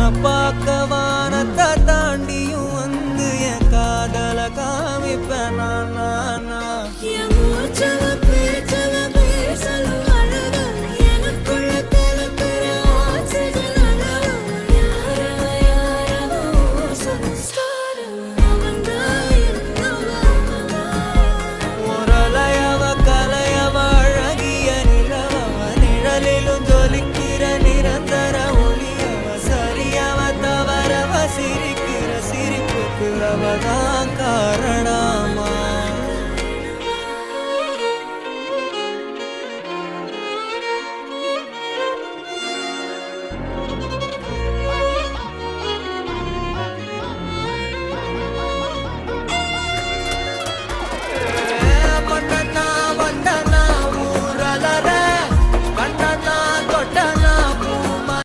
உன்னை பார்க்க வானத்தை தாண்டியும் வந்து என் காதல காமிப்பேன் நான் அவதான் காரணமா